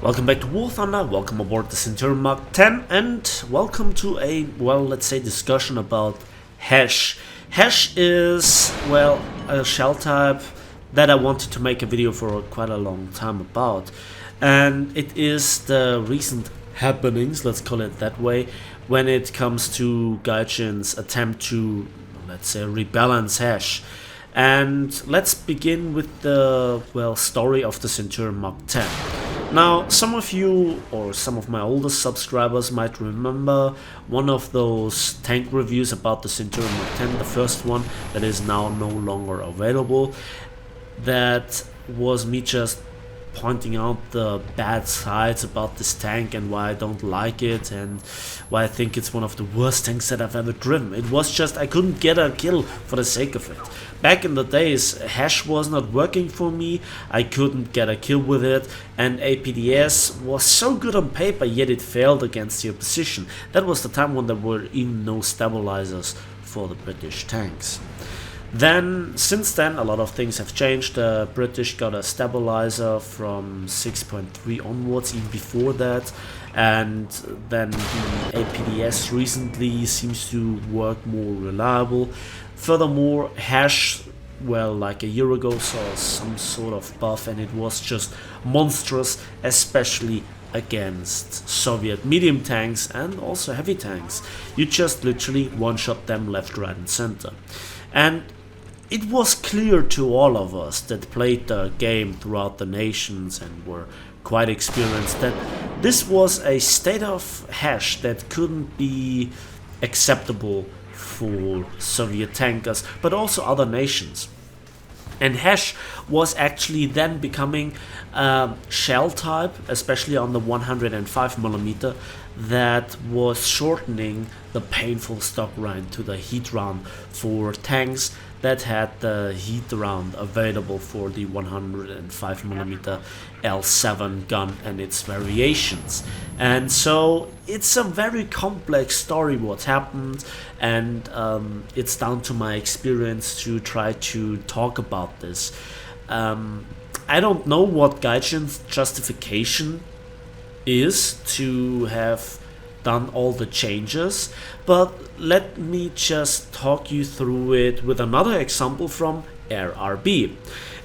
Welcome back to War Thunder, welcome aboard the Centurion Mk, and welcome to a, well, let's say discussion about HESH. HESH is, well, a shell type that I wanted to make a video for quite a long time about. And it is the recent happenings, let's call it that way, when it comes to Gaijin's attempt to, let's say, rebalance HESH. And let's begin with the, well, story of the Centurion Mk. Now, some of you, or some of my older subscribers might remember one of those tank reviews about the Centurion Mk, the first one that is now no longer available. That was me just pointing out the bad sides about this tank and why I don't like it and why I think it's one of the worst tanks that I've ever driven. It was just I couldn't get a kill for the sake of it. Back in the days, HESH was not working for me, I couldn't get a kill with it, and APDS was so good on paper, yet it failed against the opposition. That was the time when there were even no stabilizers for the British tanks. Then, since then, a lot of things have changed. The British got a stabilizer from 6.3 onwards, even before that, and then the APDS recently seems to work more reliable. Furthermore, HESH, well, like a year ago, saw some sort of buff, and it was just monstrous, especially against Soviet medium tanks and also heavy tanks. You just literally one-shot them left, right, and center. And it was clear to all of us that played the game throughout the nations and were quite experienced that this was a state of HESH that couldn't be acceptable for Soviet tankers, but also other nations. And HESH was actually then becoming a shell type, especially on the 105mm, that was shortening the painful stock round to the heat round for tanks that had the heat round available for the 105mm L7 gun and its variations. And so it's a very complex story what happened, and it's down to my experience to try to talk about this. I don't know what Gaijin's justification is to have done all the changes, but let me just talk you through it with another example from RRB.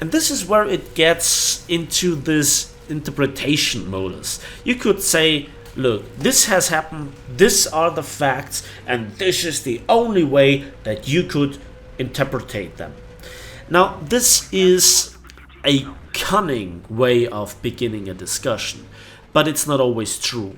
And this is where it gets into this interpretation modus. You could say, look, this has happened, these are the facts, and this is the only way that you could interpret them. Now, this is a cunning way of beginning a discussion, but it's not always true.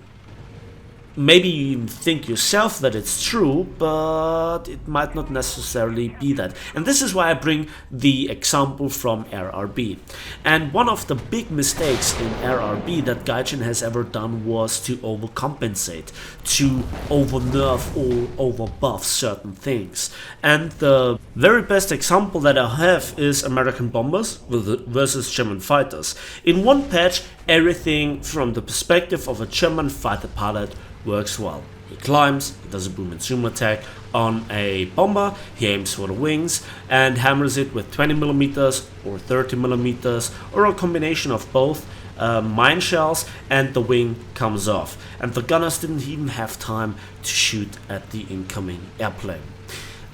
Maybe you even think yourself that it's true, but it might not necessarily be that. And this is why I bring the example from RRB. And one of the big mistakes in RRB that Gaijin has ever done was to overcompensate, to over-nerf or over-buff certain things. And the very best example that I have is American bombers versus German fighters. In one patch, everything from the perspective of a German fighter pilot works well. He climbs, he does a boom and zoom attack on a bomber, he aims for the wings and hammers it with 20mm or 30mm or a combination of both mine shells, and the wing comes off. And the gunners didn't even have time to shoot at the incoming airplane.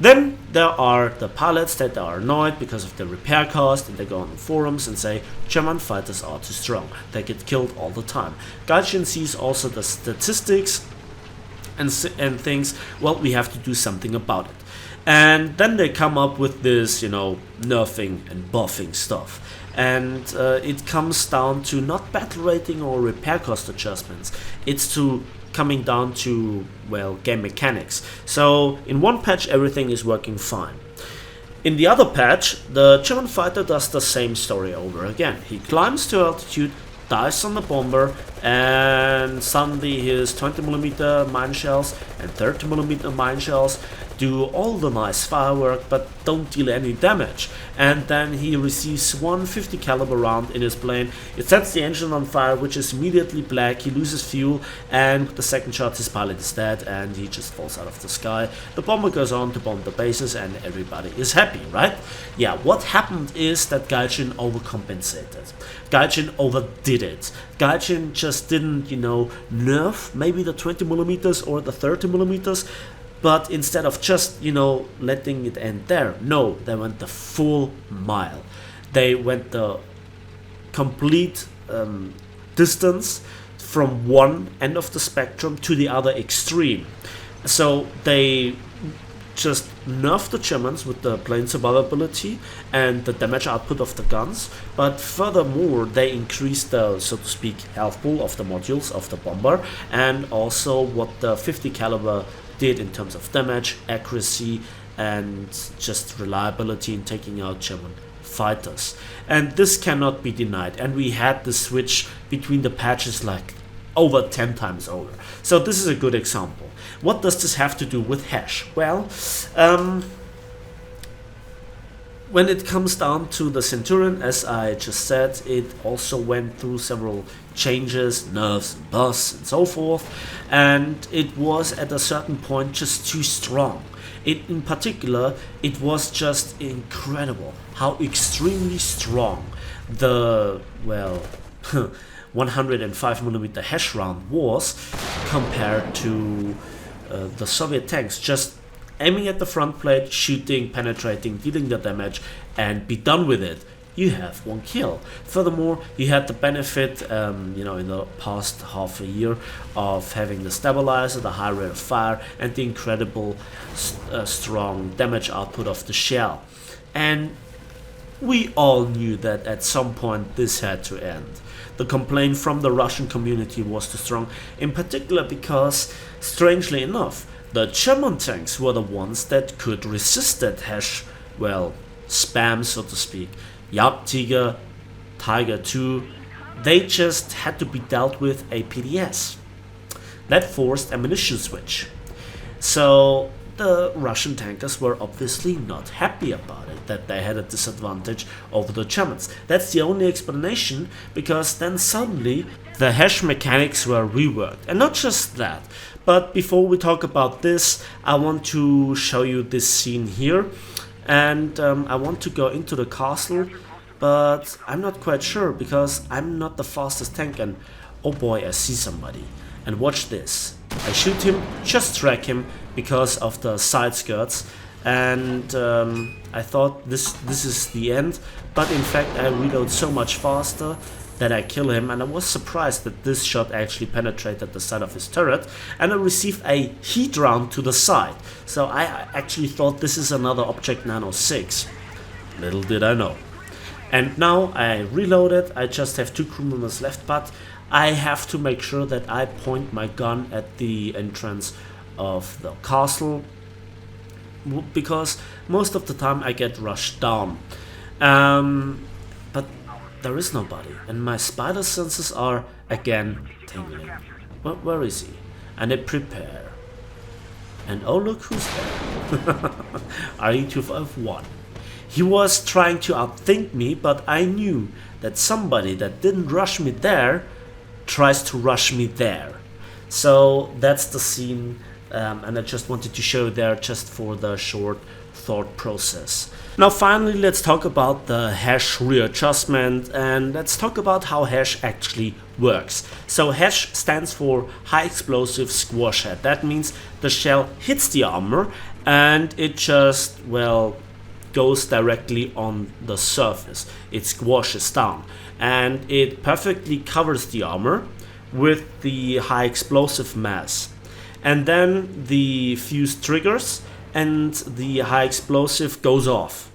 Then there are the pilots that are annoyed because of the repair cost, and they go on the forums and say German fighters are too strong, they get killed all the time. Gaijin sees also the statistics and thinks, well, we have to do something about it. And then they come up with this, nerfing and buffing stuff. And it comes down to not battle rating or repair cost adjustments, it's coming down to, well, game mechanics. So in one patch everything is working fine. In the other patch, the German fighter does the same story over again. He climbs to altitude, dies on the bomber, and suddenly his 20mm mine shells and 30mm mine shells do all the nice firework but don't deal any damage. And then he receives one 50 caliber round in his plane. It sets the engine on fire, which is immediately black. He loses fuel, and with the second shot his pilot is dead and he just falls out of the sky. The bomber goes on to bomb the bases and everybody is happy, right? Yeah, what happened is that Gaijin overcompensated. Gaijin overdid it. Gaijin just didn't, nerf maybe the 20mm or the 30mm, but instead of just, letting it end there, no, they went the full mile. They went the complete distance from one end of the spectrum to the other extreme. So they just nerfed the Germans with the plane survivability and the damage output of the guns, but furthermore they increased the, so to speak, health pool of the modules of the bomber, and also what the 50 caliber did in terms of damage, accuracy, and just reliability in taking out German fighters. And this cannot be denied, and we had the switch between the patches like over 10 times over. So this is a good example. What does this have to do with HESH? Well, when it comes down to the Centurion, as I just said, it also went through several changes, nerfs, buffs, and so forth, and it was at a certain point just too strong. In particular, it was just incredible how extremely strong the, 105mm HESH round was compared to the Soviet tanks. Just aiming at the front plate, shooting, penetrating, dealing the damage, and be done with it. You have one kill. Furthermore, you had the benefit, in the past half a year of having the stabilizer, the high rate of fire, and the incredible strong damage output of the shell. And we all knew that at some point this had to end. The complaint from the Russian community was too strong, in particular because, strangely enough, the German tanks were the ones that could resist that HESH, spam, so to speak. Jagdtiger, Tiger II, they just had to be dealt with a PDS. That forced ammunition switch. So the Russian tankers were obviously not happy about it, that they had a disadvantage over the Germans. That's the only explanation, because then suddenly the HESH mechanics were reworked. And not just that, but before we talk about this, I want to show you this scene here. And I want to go into the castle, but I'm not quite sure because I'm not the fastest tank, and oh boy, I see somebody. And watch this. I shoot him, just track him because of the side skirts, and I thought this is the end, but in fact I reload so much faster that I kill him, and I was surprised that this shot actually penetrated the side of his turret, and I received a heat round to the side. So I actually thought this is another Object 906. Little did I know. And now I reloaded, I just have 2 crew members left, but I have to make sure that I point my gun at the entrance of the castle, because most of the time I get rushed down. But there is nobody, and my spider senses are again tingling. Where is he? And I prepare. And oh, look who's there. RE-251. He was trying to outthink me, but I knew that somebody that didn't rush me there tries to rush me there. So that's the scene, and I just wanted to show there just for the short thought process. Now finally, let's talk about the HESH readjustment, and let's talk about how HESH actually works. So HESH stands for High Explosive Squash Head. That means the shell hits the armor and it just, goes directly on the surface. It squashes down and it perfectly covers the armor with the high explosive mass. And then the fuse triggers and the high explosive goes off.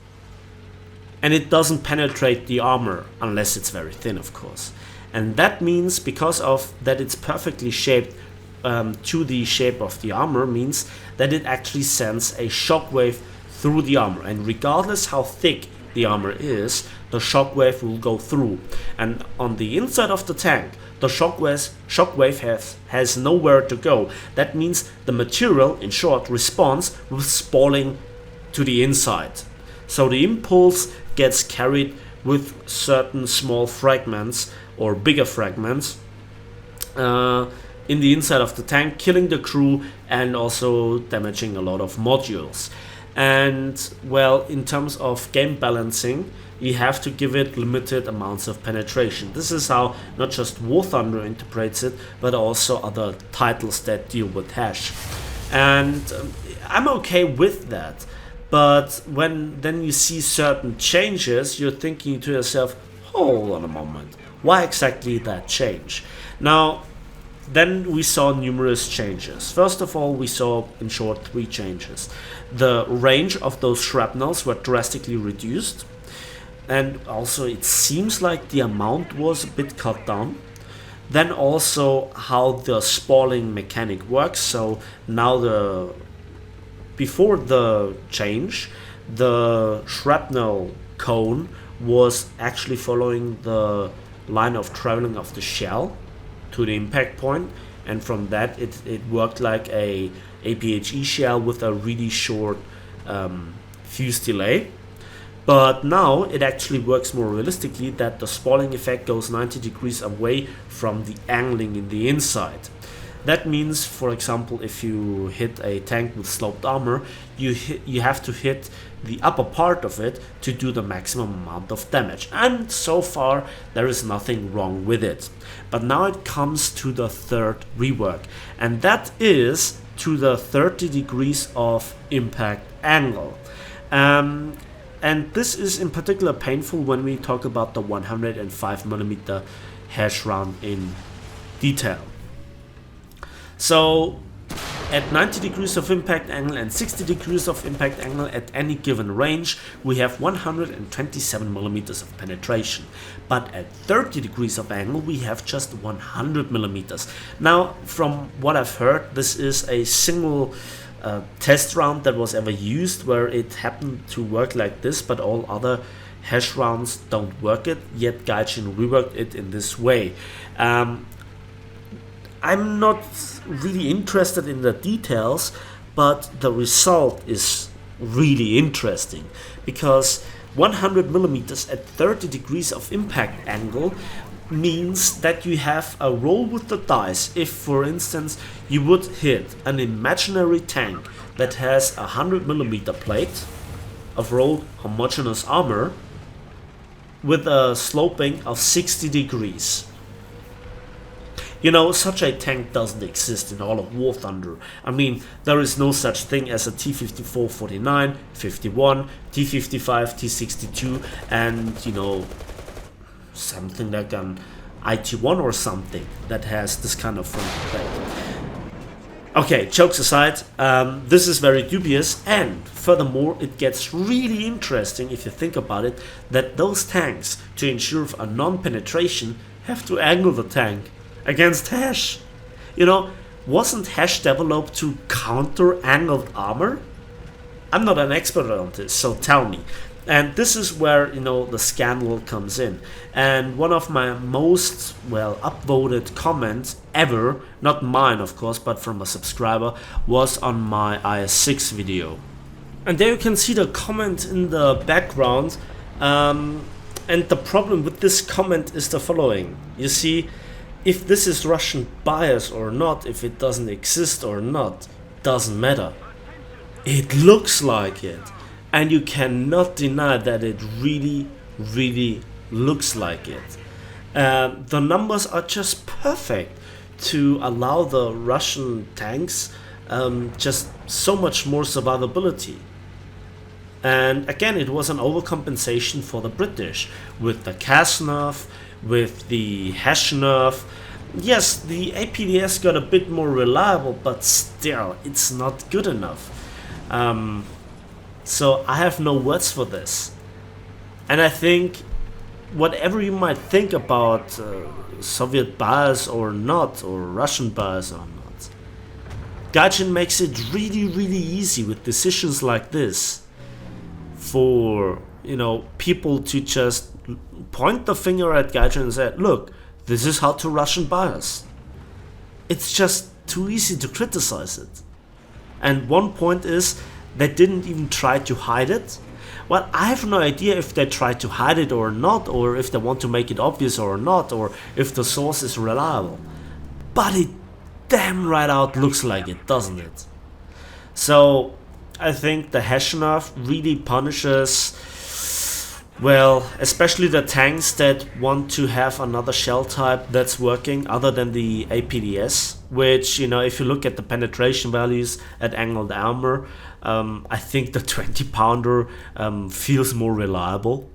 And it doesn't penetrate the armor unless it's very thin, of course. And that means, because of that it's perfectly shaped to the shape of the armor, means that it actually sends a shockwave through the armor. And regardless how thick the the armor is, the shockwave will go through. And on the inside of the tank, the shockwave has nowhere to go. That means the material, in short, responds with spalling to the inside. So the impulse gets carried with certain small fragments or bigger fragments in the inside of the tank, killing the crew and also damaging a lot of modules. And well, in terms of game balancing, you have to give it limited amounts of penetration. This is how not just War Thunder interprets it, but also other titles that deal with HESH. And I'm okay with that. But when then you see certain changes, you're thinking to yourself, hold on a moment, why exactly that change? Now, then we saw numerous changes. First of all, we saw, in short, 3 changes. The range of those shrapnels were drastically reduced, and also it seems like the amount was a bit cut down. Then also how the spalling mechanic works. So now before the change, the shrapnel cone was actually following the line of traveling of the shell to the impact point, and from that it worked like a APHE shell with a really short fuse delay. But now it actually works more realistically, that the spalling effect goes 90 degrees away from the angling in the inside. That means, for example, if you hit a tank with sloped armor, you have to hit the upper part of it to do the maximum amount of damage. And so far, there is nothing wrong with it. But now it comes to the third rework, and that is to the 30 degrees of impact angle. And this is in particular painful when we talk about the 105mm HESH round in detail. So at 90 degrees of impact angle and 60 degrees of impact angle at any given range, we have 127mm of penetration. But at 30 degrees of angle, we have just 100mm. Now, from what I've heard, this is a single test round that was ever used where it happened to work like this, but all other HESH rounds don't work it, yet Gaijin reworked it in this way. I'm not really interested in the details, but the result is really interesting, because 100mm at 30 degrees of impact angle means that you have a roll with the dice. If, for instance, you would hit an imaginary tank that has a 100mm plate of rolled homogeneous armor with a sloping of 60 degrees. You know, such a tank doesn't exist in all of War Thunder. I mean, there is no such thing as a T-54, 49, 51, T-55, T-62, and, you know, something like an IT-1 or something that has this kind of front plate. Okay, jokes aside, this is very dubious, and furthermore, it gets really interesting if you think about it, that those tanks, to ensure a non-penetration, have to angle the tank against HESH. You know, wasn't HESH developed to counter angled armor? I'm not an expert on this, so tell me. And this is where, you know, the scandal comes in. And one of my most, well, upvoted comments ever, not mine of course, but from a subscriber, was on my IS-6 video. And there you can see the comment in the background. And the problem with this comment is the following. You see, if this is Russian bias or not, if it doesn't exist or not, doesn't matter. It looks like it. And you cannot deny that it really, really looks like it. The numbers are just perfect to allow the Russian tanks just so much more survivability. And again, it was an overcompensation for the British with the CAS nerf, with the HESH nerf. Yes, the APDS got a bit more reliable, but still, it's not good enough. So I have no words for this. And I think whatever you might think about Soviet bias or not, or Russian bias or not, Gaijin makes it really, really easy with decisions like this. for, you know, people to just point the finger at Gaijin and say, look, this is how to Russian bias. It's just too easy to criticize it. And one point is, they didn't even try to hide it. Well, I have no idea if they tried to hide it or not, or if they want to make it obvious or not, or if the source is reliable. But it damn right out looks like it, doesn't it? So I think the HESH nerf really punishes, well, especially the tanks that want to have another shell type that's working other than the APDS, which, you know, if you look at the penetration values at angled armor, I think the 20 pounder feels more reliable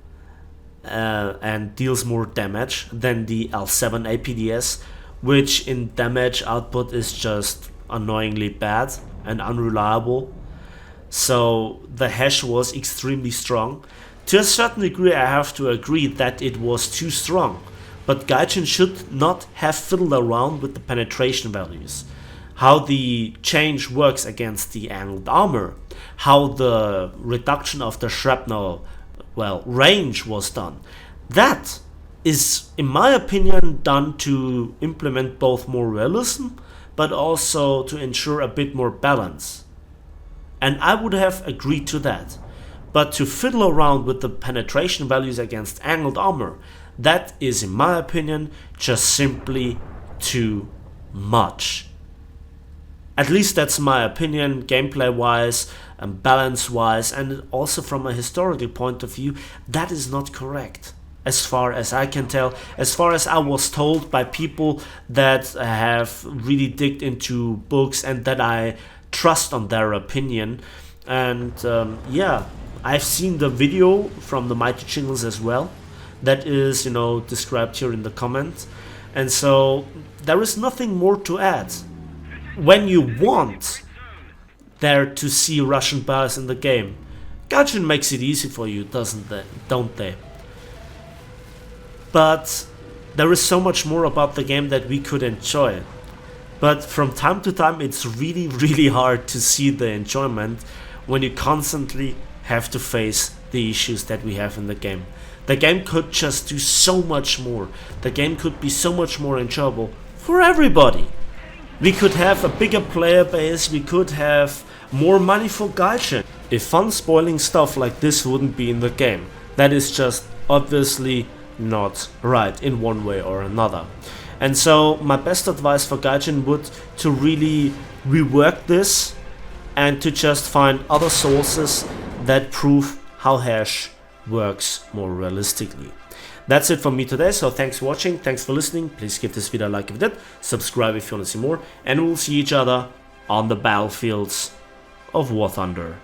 and deals more damage than the L7 APDS, which in damage output is just annoyingly bad and unreliable. So the HESH was extremely strong. To a certain degree, I have to agree that it was too strong, but Gaijin should not have fiddled around with the penetration values, how the change works against the angled armor, how the reduction of the shrapnel, well, range was done. That is, in my opinion, done to implement both more realism, but also to ensure a bit more balance. And I would have agreed to that. But to fiddle around with the penetration values against angled armor, that is, in my opinion, just simply too much. At least that's my opinion, gameplay wise and balance wise, and also from a historical point of view, that is not correct. As far as I can tell, as far as I was told by people that have really digged into books and that I trust on their opinion. And yeah, I've seen the video from the Mighty Jingles as well. That is, you know, described here in the comment. And so there is nothing more to add. When you want there to see Russian bias in the game, Gaijin makes it easy for you, don't they? But there is so much more about the game that we could enjoy. But from time to time, it's really, really hard to see the enjoyment when you constantly have to face the issues that we have in the game. The game could just do so much more. The game could be so much more enjoyable for everybody. We could have a bigger player base, we could have more money for Gaijin. If fun spoiling stuff like this wouldn't be in the game, that is just obviously not right in one way or another. And so my best advice for Gaijin would to really rework this and to just find other sources that prove how HESH works more realistically. That's it from me today, so thanks for watching, thanks for listening, please give this video a like if you did, subscribe if you want to see more, and we'll see each other on the battlefields of War Thunder.